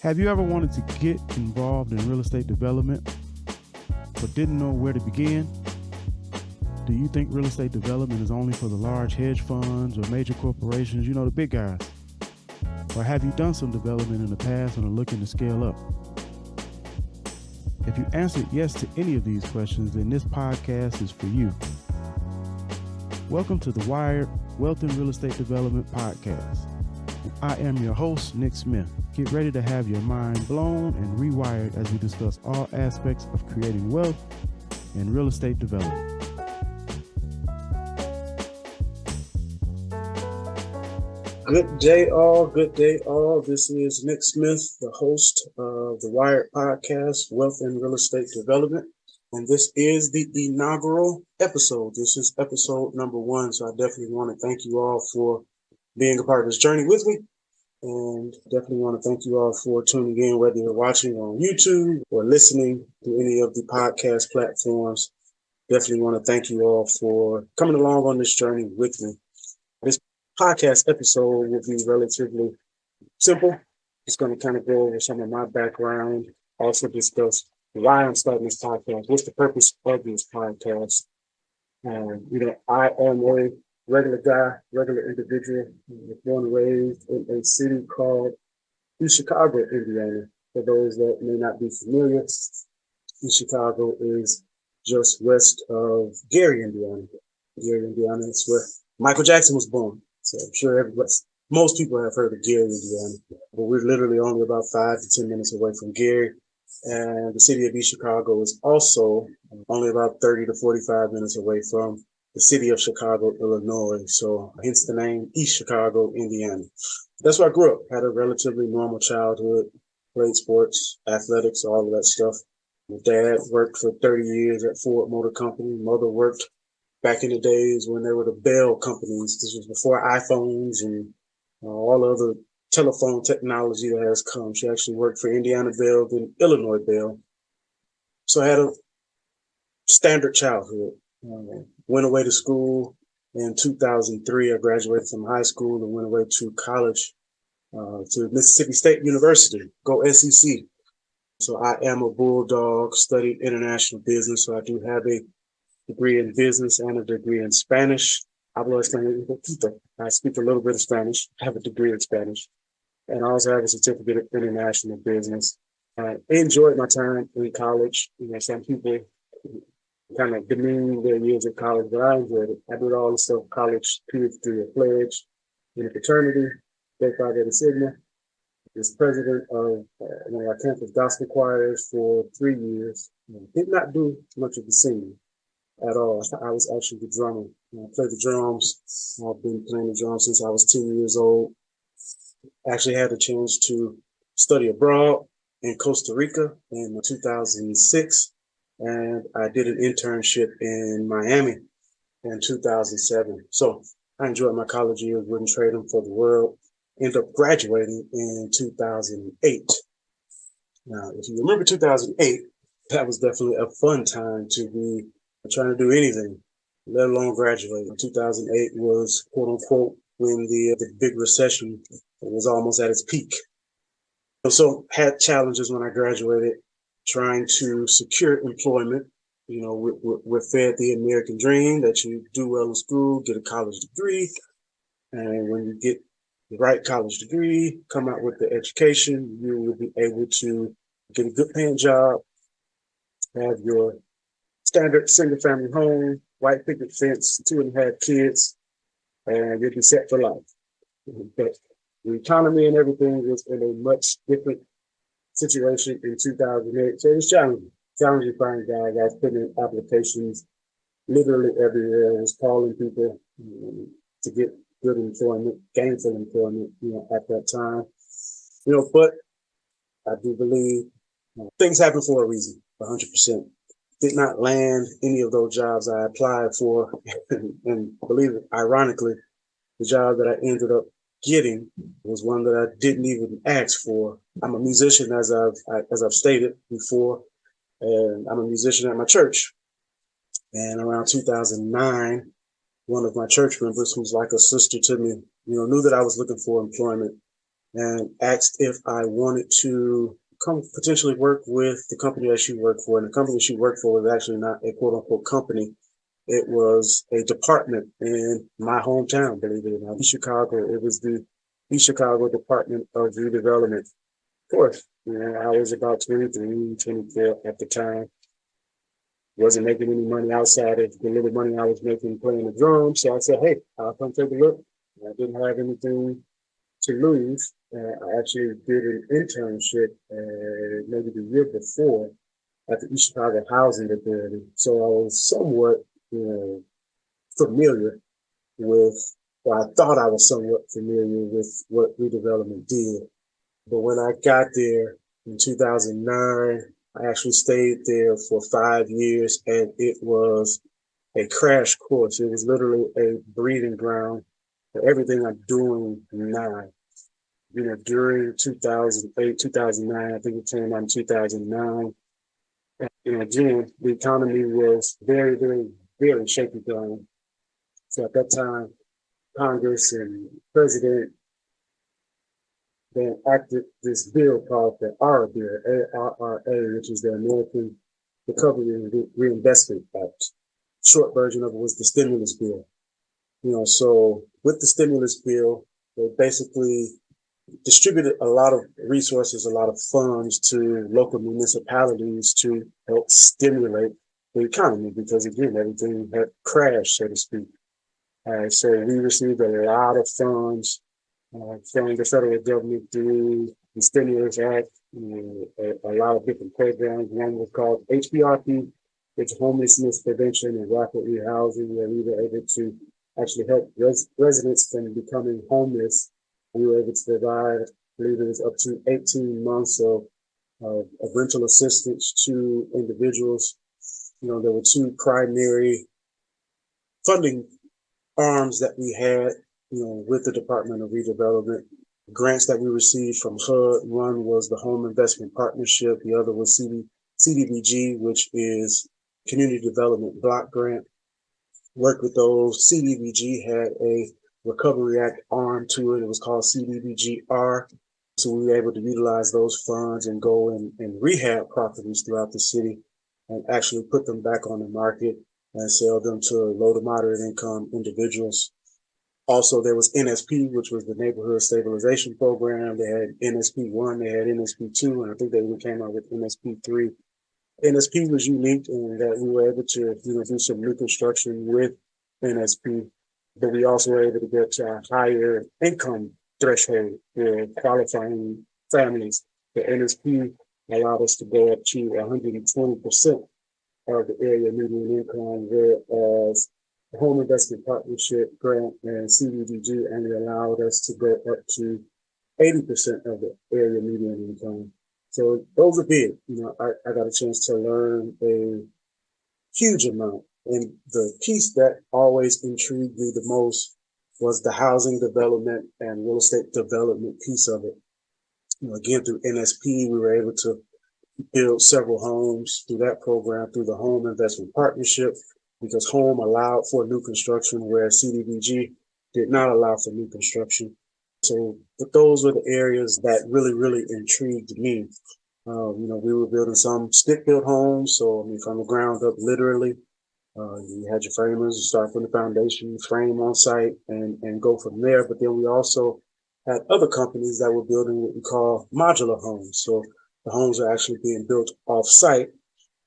Have you ever wanted to get involved in real estate development but didn't know where to begin? Do you think real estate development is only for the large hedge funds or major corporations, the big guys? Or have you done some development in the past and are looking to scale up? If you answered yes to any of these questions, then this podcast is for you. Welcome to the W.I.R.E.D Wealth and Real Estate Development Podcast. I am your host, Nick Smith. Get ready to have your mind blown and rewired as we discuss all aspects of creating wealth and real estate development. Good day, all. Good day, all. This is Nick Smith, the host of the W.I.R.E.D podcast, Wealth and Real Estate Development. And this is the inaugural episode. This is episode number 1. So I definitely want to thank you all for being a part of this journey with me. And definitely want to thank you all for tuning in, whether you're watching on YouTube or listening to any of the podcast platforms. Definitely want to thank you all for coming along on this journey with me. This podcast episode will be relatively simple. It's going to kind of go over some of my background, also discuss why I'm starting this podcast, what's the purpose of this podcast. I am a regular guy, regular individual, born and raised in a city called East Chicago, Indiana. For those that may not be familiar, East Chicago is just west of Gary, Indiana. Gary, Indiana is where Michael Jackson was born. So I'm sure most people have heard of Gary, Indiana. But we're literally only about 5 to 10 minutes away from Gary. And the city of East Chicago is also only about 30 to 45 minutes away from the city of Chicago, Illinois. So hence the name East Chicago, Indiana. That's where I grew up. Had a relatively normal childhood, played sports, athletics, all of that stuff. My dad worked for 30 years at Ford Motor Company. Mother worked back in the days when there were the Bell companies. This was before iPhones and all other telephone technology that has come. She actually worked for Indiana Bell, then Illinois Bell. So I had a standard childhood. Went away to school in 2003. I graduated from high school and went away to college, to Mississippi State University. Go SEC. So I am a Bulldog, studied international business. So I do have a degree in business and a degree in Spanish. Hablo español un poquito. I speak a little bit of Spanish. I have a degree in Spanish. And I also have a certificate of international business. I enjoyed my time in college. Some people kind of demean their years at college, but I enjoyed it. I did all the stuff, college, PhD, a pledge in a fraternity, Delta Phi Beta Sigma. Was president of one of our campus gospel choirs for 3 years. Did not do much of the singing at all. I was actually the drummer. I played the drums. I've been playing the drums since I was 10 years old. Actually had a chance to study abroad in Costa Rica in 2006. And I did an internship in Miami in 2007. So I enjoyed my college years, wouldn't trade them for the world. Ended up graduating in 2008. Now, if you remember 2008, that was definitely a fun time to be trying to do anything, let alone graduate. 2008 was, quote unquote, when the big recession was almost at its peak. So had challenges when I graduated, trying to secure employment. We're fed the American dream that you do well in school, get a college degree. And when you get the right college degree, come out with the education, you will be able to get a good paying job, have your standard single family home, white picket fence, 2.5 kids, and you'll be set for life. But the economy and everything was in a much different situation in 2008. So it was challenging to find guys. I was putting in applications literally everywhere. I was calling people to get good employment, gainful employment, at that time. But I do believe things happen for a reason, 100%. Did not land any of those jobs I applied for. And believe it, ironically, the job that I ended up getting was one that I didn't even ask for. I'm a musician, as I've stated before, and I'm a musician at my church. And around 2009, one of my church members, who's like a sister to me, knew that I was looking for employment and asked if I wanted to come potentially work with the company that she worked for. And the company she worked for was actually not a quote unquote company. It was a department in my hometown, believe it or not, East Chicago. It was the East Chicago Department of Redevelopment. Of course, I was about 23, 24 at the time. Wasn't making any money outside of the little money I was making playing the drums. So I said, hey, I'll come take a look. I didn't have anything to lose. I actually did an internship maybe the year before at the East Chicago Housing Authority. So I was somewhat familiar with, well, I thought I was somewhat familiar with what redevelopment did. But when I got there in 2009, I actually stayed there for 5 years, and it was a crash course. It was literally a breeding ground for everything I'm doing now. During 2008, 2009, I think it came out in 2009. Again, the economy was very, very, very shaky down. So at that time, Congress and President then acted this bill called the R bill, ARRA, which is the American Recovery and Reinvestment Act. Short version of it was the stimulus bill. So with the stimulus bill, they basically distributed a lot of resources, a lot of funds to local municipalities to help stimulate the economy because, again, everything had crashed, so to speak. So we received a lot of funds from the federal government through the Stimulus Act, a lot of different programs. One was called HPRP, which is Homelessness Prevention and Rapid Rehousing, where we were able to actually help residents from becoming homeless. We were able to provide, I believe it was up to 18 months of rental assistance to individuals. There were two primary funding arms that we had, with the Department of Redevelopment. Grants that we received from HUD. One was the Home Investment Partnership. The other was CDBG, which is Community Development Block Grant. Worked with those. CDBG had a Recovery Act arm to it. It was called CDBG-R. So we were able to utilize those funds and go and rehab properties throughout the city and actually put them back on the market and sell them to low to moderate income individuals. Also, there was NSP, which was the Neighborhood Stabilization Program. They had NSP1, they had NSP2, and I think they even came out with NSP3. NSP was unique in that we were able to, do some new construction with NSP, but we also were able to get to a higher income threshold for qualifying families. The NSP allowed us to go up to 120% of the area median income, whereas the Home Investment Partnership grant and CDBG only allowed us to go up to 80% of the area median income. So those are big. I got a chance to learn a huge amount. And the piece that always intrigued me the most was the housing development and real estate development piece of it. Again, through NSP, we were able to build several homes through that program, through the Home Investment Partnership, because home allowed for new construction, whereas CDBG did not allow for new construction. So, but those were the areas that really, really intrigued me. We were building some stick-built homes, so from the ground up, literally. You had your framers, you start from the foundation, frame on site, and go from there. But then we also had other companies that were building what we call modular homes. So the homes are actually being built off-site,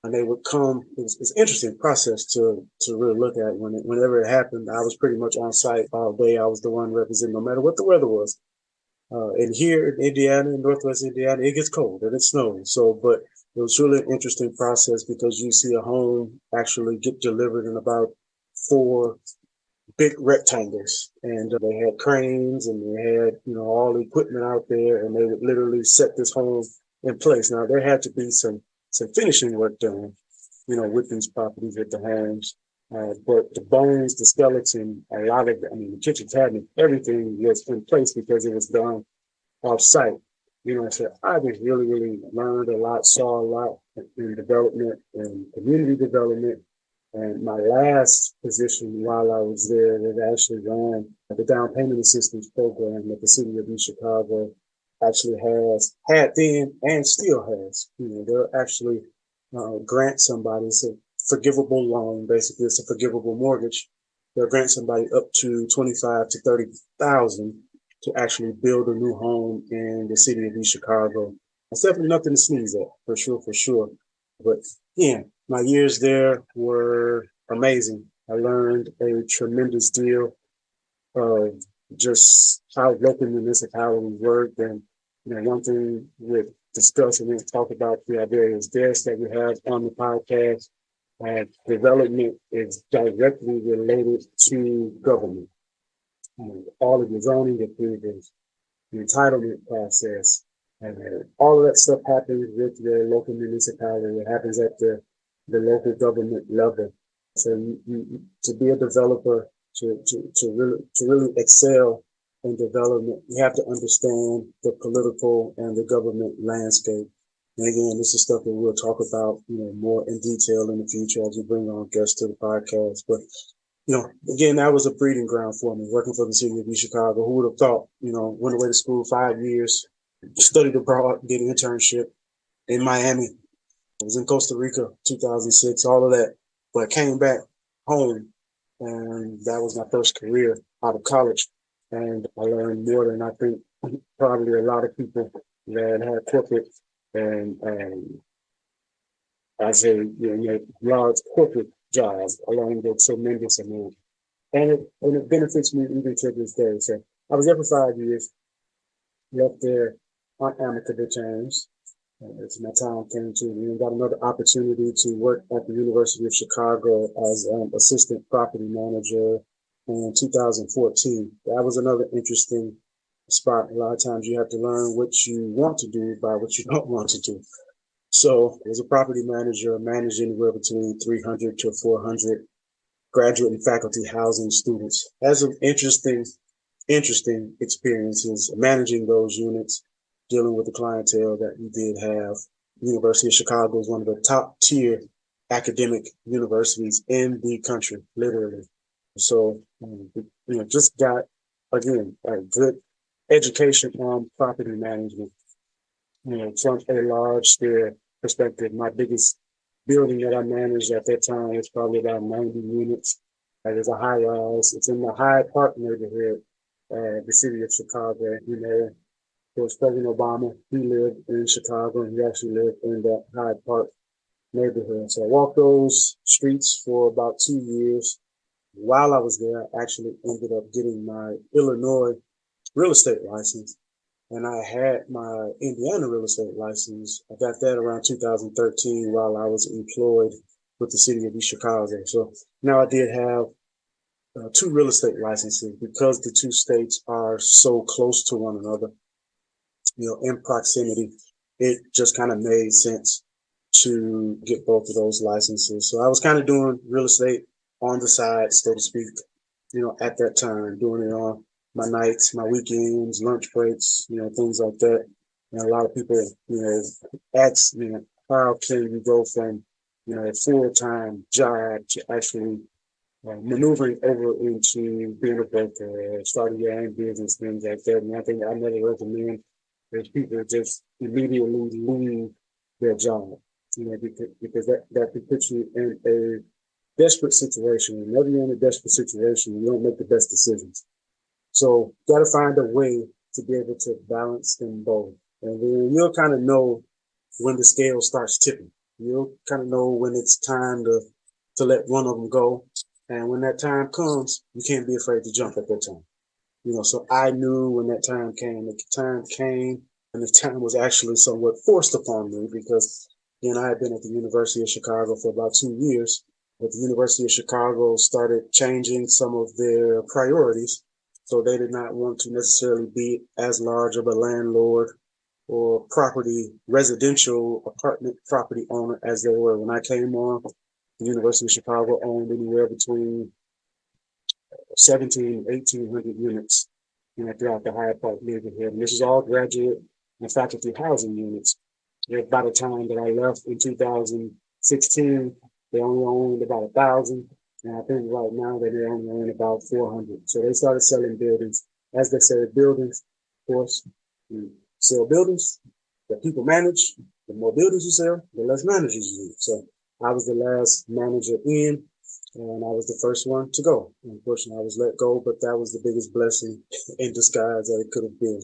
and they would come. It's an interesting process to really look at. Whenever it happened, I was pretty much on site all day. I was the one representing, no matter what the weather was. And here in Indiana, in Northwest Indiana, it gets cold and it snows. So, but it was really an interesting process because you see a home actually get delivered in about 4 big rectangles, and they had cranes and they had all the equipment out there, and they would literally set this home in place. Now there had to be some finishing work done, with these properties, with the homes. But the bones, the skeleton, a lot of, the kitchen cabinet, everything was in place because it was done off site. So I just really, really learned a lot, saw a lot in development and community development. And my last position while I was there was actually ran the down payment assistance program at the city of East Chicago. actually has had then and still has. They'll actually grant somebody, it's a forgivable loan, basically it's a forgivable mortgage. They'll grant somebody up to 25 to 30,000 to actually build a new home in the city of East Chicago. It's definitely nothing to sneeze at, for sure, for sure. But yeah, my years there were amazing. I learned a tremendous deal of just how local municipalities work. And one thing we discuss and talk about the various guests that we have on the podcast, development is directly related to government. All of the zoning approvals, the entitlement process, and all of that stuff happens with the local municipality. It happens at the local government level. So to be a developer, to really excel in development, you have to understand the political and the government landscape. And again, this is stuff that we'll talk about, more in detail in the future as we bring on guests to the podcast. But again, that was a breeding ground for me, working for the city of East Chicago. Who would have thought, went away to school 5 years, studied abroad, did an internship in Miami. I was in Costa Rica, 2006, all of that. But came back home, and that was my first career out of college. And I learned more than I think probably a lot of people that had corporate and I say, large corporate jobs along the tremendous amount. And it benefits me even to this day. So I was there for 5 years, left there on amicable terms. As my time came to an end, got another opportunity to work at the University of Chicago as an assistant property manager in 2014. That was another interesting spot. A lot of times you have to learn what you want to do by what you don't want to do. So as a property manager, I managed anywhere between 300 to 400 graduate and faculty housing students. Had some interesting experiences managing those units, dealing with the clientele that we did have. University of Chicago is one of the top tier academic universities in the country, literally. So, just got, again, a good education on property management, from a large scale perspective. My biggest building that I managed at that time was probably about 90 units. There's a high rise. It's in the Hyde Park neighborhood, the city of Chicago. Of course, President Obama, he lived in Chicago, and he actually lived in that Hyde Park neighborhood. So I walked those streets for about 2 years. While I was there, I actually ended up getting my Illinois real estate license. And I had my Indiana real estate license. I got that around 2013 while I was employed with the city of East Chicago. So now I did have two real estate licenses because the two states are so close to one another, in proximity. It just kind of made sense to get both of those licenses. So I was kind of doing real estate on the side, so to speak, at that time, doing it on my nights, my weekends, lunch breaks, things like that. And a lot of people, ask, how can you go from, a full-time job to actually maneuvering over into being a broker, starting your own business, things like that. And I think I never recommend that people just immediately leave their job, because that can put you in a desperate situation. Whenever you're in a desperate situation, you don't make the best decisions. So got to find a way to be able to balance them both. And then you'll kind of know when the scale starts tipping. You'll kind of know when it's time to let one of them go. And when that time comes, you can't be afraid to jump at that time. So I knew when that time came. The time came, and the time was actually somewhat forced upon me because, I had been at the University of Chicago for about 2 years. But the University of Chicago started changing some of their priorities. So they did not want to necessarily be as large of a landlord or residential apartment property owner as they were. When I came on, the University of Chicago owned anywhere between 17 and 1,800 units, throughout the Hyde Park neighborhood. And this is all graduate and faculty housing units. By the time that I left in 2016, they only owned about 1,000. And I think right now they only own about 400. So they started selling buildings. As they said, buildings, of course, sell buildings that people manage. The more buildings you sell, the less managers you need. So I was the last manager in, and I was the first one to go. Unfortunately, I was let go, but that was the biggest blessing in disguise that it could have been.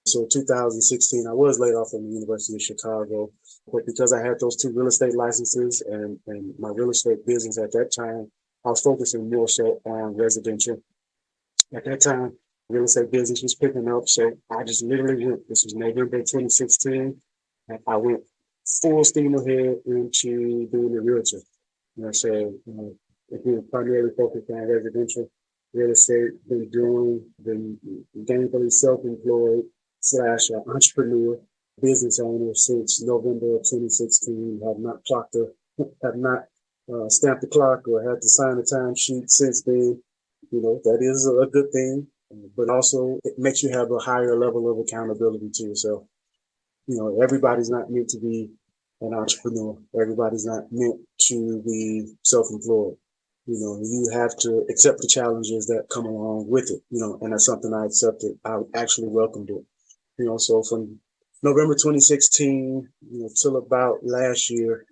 So 2016, I was laid off from the University of Chicago, but because I had those two real estate licenses and my real estate business at that time, I was focusing more so on residential. At that time, real estate business was picking up, so I just literally went. This was November 2016. And I went full steam ahead into doing the realtor. So if we were primarily focused on residential real estate, been gainfully self-employed slash entrepreneur business owner since November of 2016. Have not stamped the clock or had to sign a timesheet since then. That is a good thing, but also it makes you have a higher level of accountability to yourself. Everybody's not meant to be an entrepreneur. Everybody's not meant to be self-employed. You have to accept the challenges that come along with it, and that's something I accepted. I actually welcomed it. So from November 2016, till about last year,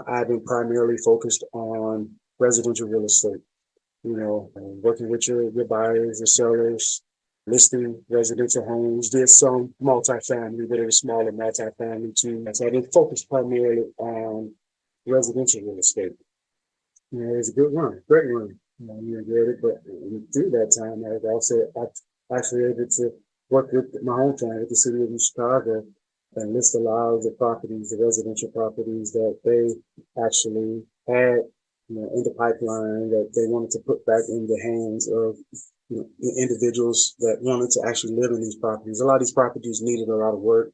I've been primarily focused on residential real estate, working with your buyers, your sellers, listing residential homes. Did some multifamily, but it was smaller multifamily too. So I did focus primarily on residential real estate. It was a good run, great run. You enjoyed it, but through that time, I was also actually able to work with my hometown, with the city of Chicago, and list a lot of the properties, the residential properties that they actually had, in the pipeline that they wanted to put back in the hands of individuals that wanted to actually live in these properties. A lot of these properties needed a lot of work,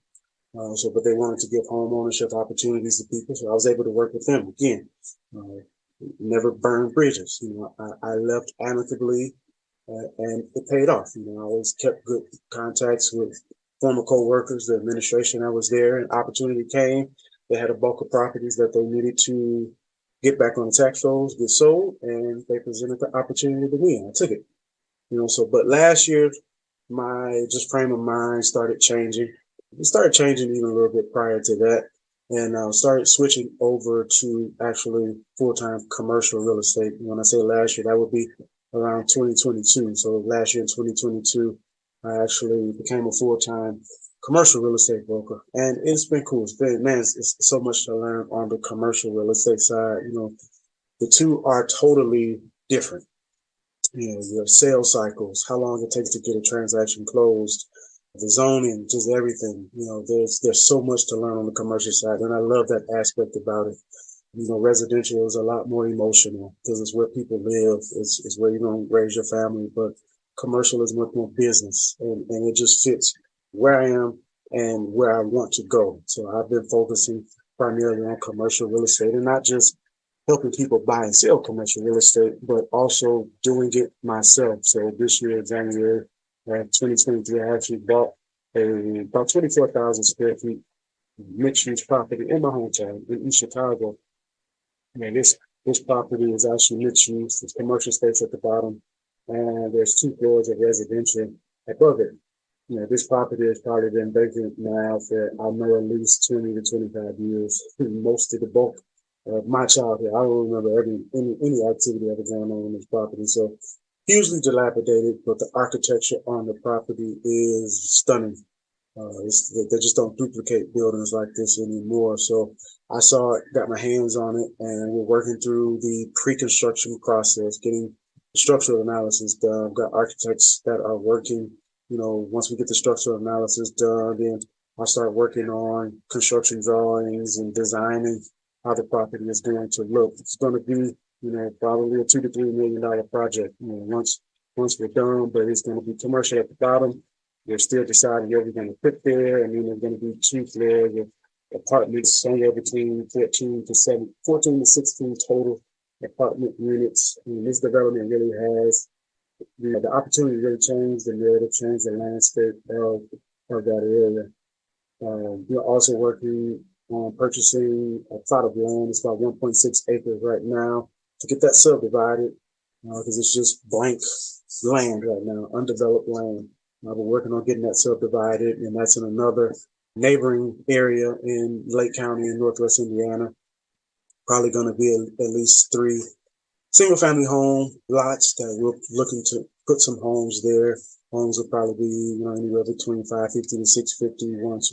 but they wanted to give home ownership opportunities to people. So I was able to work with them again. Never burned bridges. I left amicably, and it paid off. I always kept good contacts with former co-workers, the administration that was there. An opportunity came. They had a bulk of properties that they needed to get back on the tax rolls, get sold, and they presented the opportunity to me. I took it. But last year, my just frame of mind started changing. It started changing even a little bit prior to that, and started switching over to actually full-time commercial real estate. When I say last year, that would be around 2022. So last year in 2022, I actually became a full-time commercial real estate broker, and it's been cool. It's so much to learn on the commercial real estate side. The two are totally different. Your sales cycles, how long it takes to get a transaction closed, the zoning, just everything. There's so much to learn on the commercial side, and I love that aspect about it. Residential is a lot more emotional because it's where people live. It's where you're going to raise your family, but commercial is much more business, and it just fits where I am and where I want to go. So I've been focusing primarily on commercial real estate, and not just helping people buy and sell commercial real estate, but also doing it myself. So this year, January 2023, I actually bought about 24,000 square feet mixed-use property in my hometown in East Chicago. This property is actually mixed use. It's commercial space at the bottom, and there's 2 floors of residential above it. This property has probably been vacant now for, I know, at least 20 to 25 years. Most of the bulk of my childhood, I don't remember any activity ever going on this property. So hugely dilapidated, but the architecture on the property is stunning. They just don't duplicate buildings like this anymore. So I saw it, got my hands on it, and we're working through the pre-construction process, getting structural analysis done. I've got architects that are working. Once we get the structural analysis done, then I'll start working on construction drawings and designing how the property is going to look. It's going to be, probably a $2 to $3 million project. Once we're done, but it's going to be commercial at the bottom. They're still deciding where we're going to put there, and then there's going to be 2 floors of apartments, somewhere between 14 to 16 total apartment units. This development really has the opportunity to really change the narrative, change the landscape of that area. We're also working on purchasing a plot of land. It's about 1.6 acres right now to get that subdivided because it's just blank land right now, undeveloped land. I've been working on getting that subdivided, and that's in another neighboring area in Lake County in Northwest Indiana. Probably going to be at least 3 single family home lots that we're looking to put some homes there. Homes will probably be, anywhere between 550 to 650 once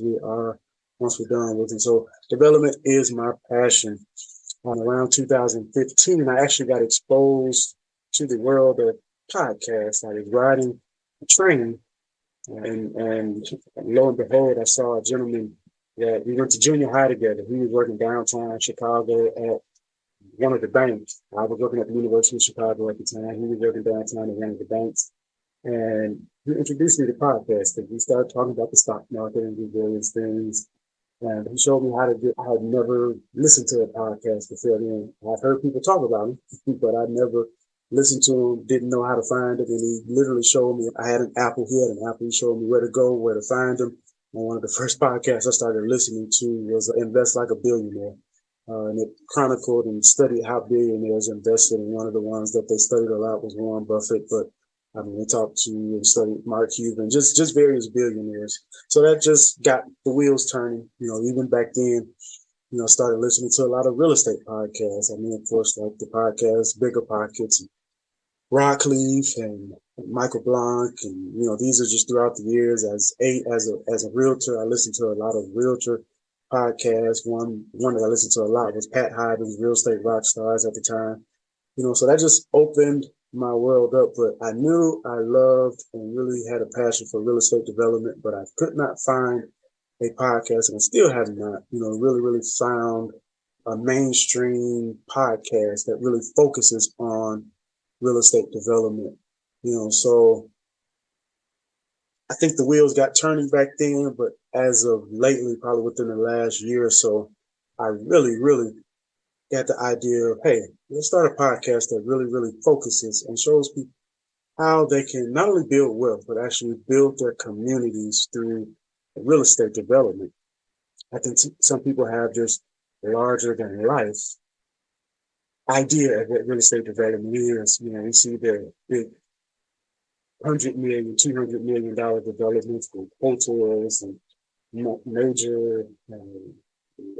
we're done with it. So development is my passion. Around 2015, I actually got exposed to the world of podcasts. I was riding a train, and lo and behold, I saw a gentleman that we went to junior high together. He was working downtown Chicago at one of the banks. I was working at the University of Chicago at the time. He was working downtown at one of the banks. And he introduced me to podcasting. We started talking about the stock market and do various things. And he showed me how to do. I had never listened to a podcast before then. I've heard people talk about them, but I never listened to them, didn't know how to find them. And he literally showed me. I had an Apple. He had an Apple. He showed me where to go, where to find them. And one of the first podcasts I started listening to was Invest Like a Billionaire. And it chronicled and studied how billionaires invested. And one of the ones that they studied a lot was Warren Buffett. But I mean, we talked to and studied Mark Cuban, just various billionaires. So that just got the wheels turning. Even back then, started listening to a lot of real estate podcasts. I mean, of course, like the podcast Bigger Pockets, and Rockleaf, and Michael Blanc, and these are just throughout the years. As a realtor, I listened to a lot of realtor podcasts. One that I listened to a lot was Pat Hyden's Real Estate Rock Stars at the time. So that just opened my world up. But I knew I loved and really had a passion for real estate development, but I could not find a podcast, and I still have not, really found a mainstream podcast that really focuses on real estate development. So I think the wheels got turning back then, but as of lately, probably within the last year or so, I really, really got the idea of, hey, let's start a podcast that really, really focuses and shows people how they can not only build wealth, but actually build their communities through real estate development. I think some people have this larger than life idea of what real estate development is. We see the big $100 million, $200 million developments with hotels and major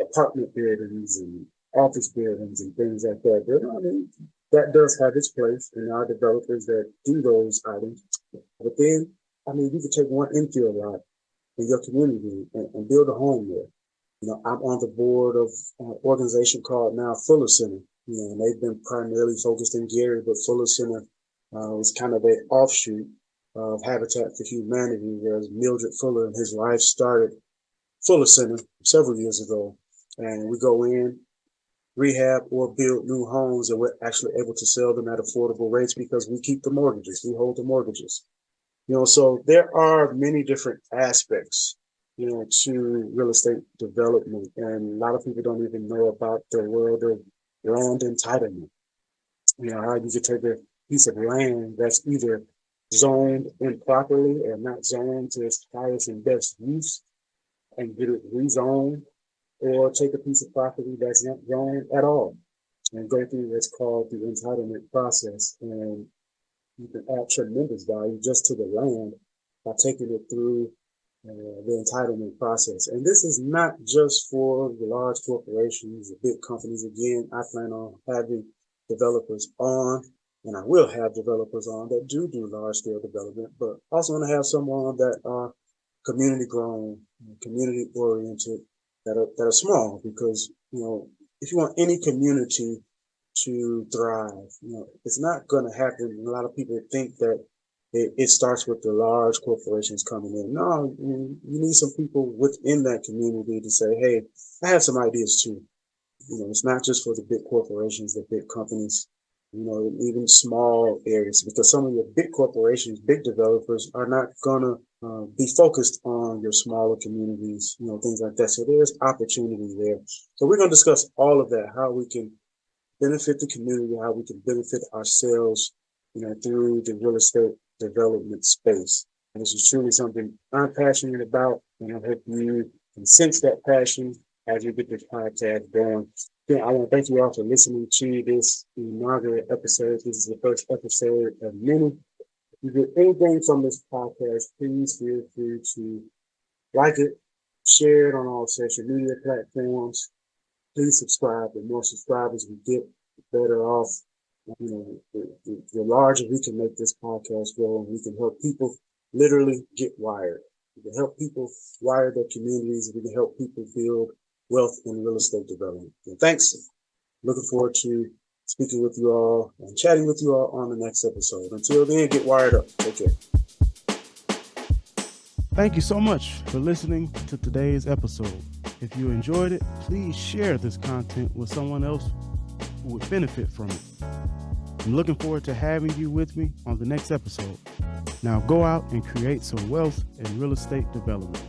apartment buildings and office buildings and things like that. But I mean, that does have its place, and there are developers that do those items. But then, I mean, you could take one infill lot in your community and build a home there. I'm on the board of an organization called now Fuller Center. And they've been primarily focused in Gary, but Fuller Center was kind of an offshoot of Habitat for Humanity, whereas Mildred Fuller and his wife started Fuller Center several years ago. And we go in, rehab or build new homes, and we're actually able to sell them at affordable rates because we keep the mortgages, we hold the mortgages. So there are many different aspects, to real estate development, and a lot of people don't even know about the world of land entitlement. How you could take a piece of land that's either zoned improperly or not zoned to its highest and best use and get it rezoned, or take a piece of property that's not zoned at all and go through what's called the entitlement process. And you can add tremendous value just to the land by taking it through the entitlement process. And this is not just for the large corporations, the big companies. Again, I plan on having developers on, and I will have developers on that do large scale development, but also want to have someone that are community grown, community oriented, that are small, because if you want any community to thrive, it's not going to happen. A lot of people think that it starts with the large corporations coming in. No, you need some people within that community to say, hey, I have some ideas too. It's not just for the big corporations, the big companies, even small areas, because some of your big corporations, big developers are not going to be focused on your smaller communities, things like that. So there's opportunity there. So we're going to discuss all of that, how we can benefit the community, how we can benefit ourselves, through the real estate development space. And this is truly something I'm passionate about, and I hope you can sense that passion as you get this podcast going. Yeah, I want to thank you all for listening to this inaugural episode. This is the first episode of many. you get anything from this podcast, please feel free to like it, share it on all social media platforms. Please subscribe. The more subscribers we get, the better off. The larger we can make this podcast grow, and we can help people literally get wired. We can help people wire their communities. We can help people build wealth in real estate development. And thanks. Looking forward to speaking with you all and chatting with you all on the next episode. Until then, get wired up. Take care. Thank you so much for listening to today's episode. If you enjoyed it, please share this content with someone else who would benefit from it. I'm looking forward to having you with me on the next episode. Now go out and create some wealth in real estate development.